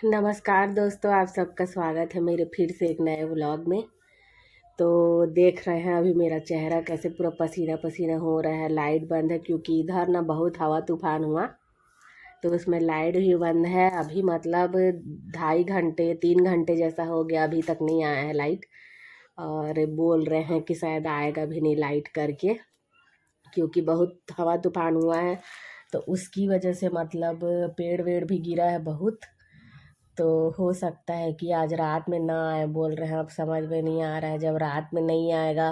नमस्कार दोस्तों, आप सबका स्वागत है मेरे फिर से एक नए व्लॉग में। तो देख रहे हैं अभी मेरा चेहरा कैसे पूरा पसीना पसीना हो रहा है। लाइट बंद है क्योंकि इधर ना बहुत हवा तूफान हुआ, तो उसमें लाइट भी बंद है अभी। मतलब 2.5 घंटे 3 घंटे जैसा हो गया, अभी तक नहीं आया है लाइट। और बोल रहे हैं कि शायद आएगा भी नहीं लाइट करके, क्योंकि बहुत हवा तूफान हुआ है। तो उसकी वजह से मतलब पेड़ वेड़ भी गिरा है बहुत। तो हो सकता है कि आज रात में ना आए बोल रहे हैं। अब समझ में नहीं आ रहा है, जब रात में नहीं आएगा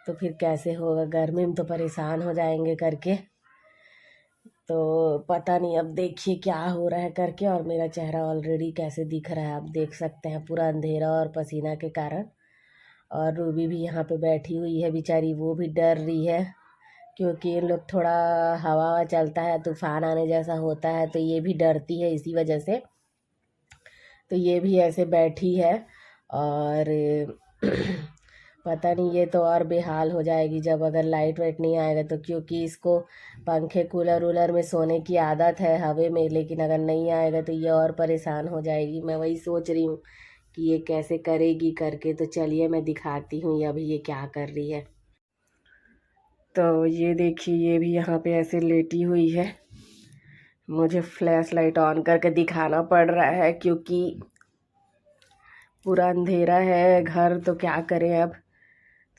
तो फिर कैसे होगा। गर्मी में तो परेशान हो जाएंगे करके। तो पता नहीं, अब देखिए क्या हो रहा है करके। और मेरा चेहरा ऑलरेडी कैसे दिख रहा है आप देख सकते हैं, पूरा अंधेरा और पसीना के कारण। और रूबी भी यहाँ पे बैठी हुई है बेचारी, वो भी डर रही है क्योंकि इन लोग थोड़ा हवा ववा चलता है, तूफान आने जैसा होता है तो ये भी डरती है इसी वजह से। तो ये भी ऐसे बैठी है। और पता नहीं, ये तो और बेहाल हो जाएगी जब अगर लाइट वाइट नहीं आएगा तो, क्योंकि इसको पंखे कूलर वूलर में सोने की आदत है हवे में। लेकिन अगर नहीं आएगा तो ये और परेशान हो जाएगी। मैं वही सोच रही हूँ कि ये कैसे करेगी करके। तो चलिए मैं दिखाती हूँ ये अभी ये क्या कर रही है। तो ये देखिए, ये भी यहाँ पे ऐसे लेटी हुई है। मुझे फ्लैश लाइट ऑन करके दिखाना पड़ रहा है क्योंकि पूरा अंधेरा है घर, तो क्या करें अब।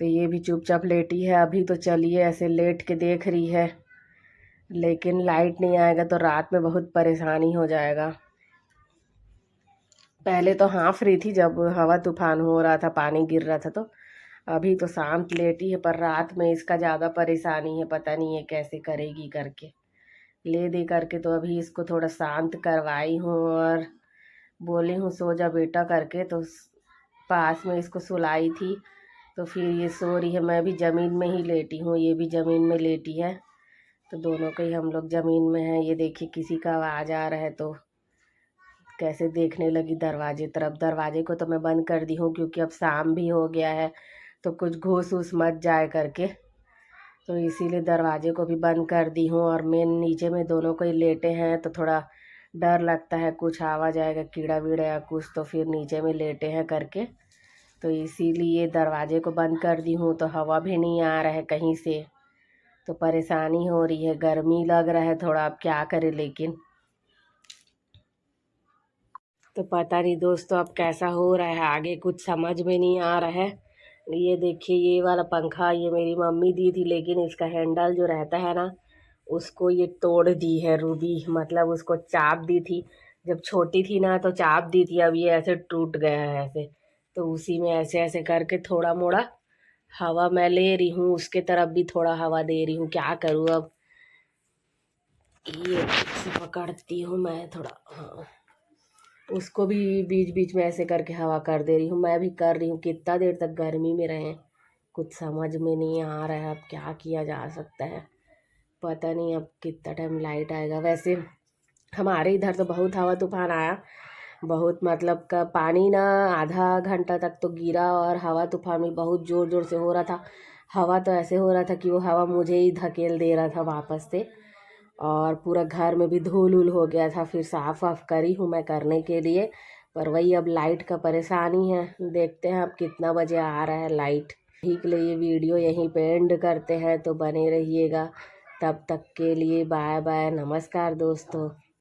तो ये भी चुपचाप लेटी है अभी। तो चलिए ऐसे लेट के देख रही है, लेकिन लाइट नहीं आएगा तो रात में बहुत परेशानी हो जाएगा। पहले तो हाफ रही थी जब हवा तूफान हो रहा था, पानी गिर रहा था। तो अभी तो शांत लेटी है, पर रात में इसका ज़्यादा परेशानी है। पता नहीं ये कैसे करेगी करके। ले दे करके तो अभी इसको थोड़ा शांत करवाई हूँ और बोली हूँ सो जा बेटा करके। तो पास में इसको सुलाई थी, तो फिर ये सो रही है। मैं भी ज़मीन में ही लेटी हूँ, ये भी ज़मीन में लेटी है। तो दोनों के ही हम लोग ज़मीन में हैं। ये देखिए किसी का आवाज़ आ रहा है तो कैसे देखने लगी दरवाजे तरफ। दरवाजे को तो मैं बंद कर दी हूँ क्योंकि अब शाम भी हो गया है, तो कुछ घूस वूस मच जाए करके। तो इसीलिए दरवाजे को भी बंद कर दी हूँ। और मेन नीचे में दोनों को ही लेटे हैं तो थोड़ा डर लगता है कुछ आवाज़ आएगा, कीड़ा वीड़ा या कुछ, तो फिर नीचे में लेटे हैं करके। तो इसीलिए दरवाजे को बंद कर दी हूँ। तो हवा भी नहीं आ रहा है कहीं से, तो परेशानी हो रही है। गर्मी लग रहा है थोड़ा, अब क्या करें लेकिन। तो पता नहीं दोस्तों अब कैसा हो रहा है आगे, कुछ समझ में नहीं आ रहा है। ये देखिए, ये वाला पंखा ये मेरी मम्मी दी थी, लेकिन इसका हैंडल जो रहता है ना, उसको ये तोड़ दी है रूबी। मतलब उसको चाप दी थी जब छोटी थी ना, तो चाप दी थी। अब ये ऐसे टूट गया है ऐसे। तो उसी में ऐसे ऐसे करके थोड़ा मोड़ा हवा मैं ले रही हूँ, उसके तरफ भी थोड़ा हवा दे रही हूँ। क्या करूँ अब। ये से पकड़ती हूँ मैं थोड़ा, हाँ। उसको भी बीच बीच में ऐसे करके हवा कर दे रही हूँ, मैं भी कर रही हूँ। कितना देर तक गर्मी में रहें, कुछ समझ में नहीं आ रहा है। अब क्या किया जा सकता है, पता नहीं अब कितना टाइम लाइट आएगा। वैसे हमारे इधर तो बहुत हवा तूफान आया, बहुत मतलब का पानी ना आधा घंटा तक तो गिरा। और हवा तूफान भी बहुत ज़ोर ज़ोर से हो रहा था। हवा तो ऐसे हो रहा था कि वो हवा मुझे ही धकेल दे रहा था वापस से। और पूरा घर में भी धूल उल हो गया था। फिर साफ वाफ करी हूँ मैं करने के लिए, पर वही अब लाइट का परेशानी है। देखते हैं अब कितना बजे आ रहा है लाइट। ठीक है, ये वीडियो यहीं पे एंड करते हैं, तो बने रहिएगा। तब तक के लिए बाय बाय, नमस्कार दोस्तों।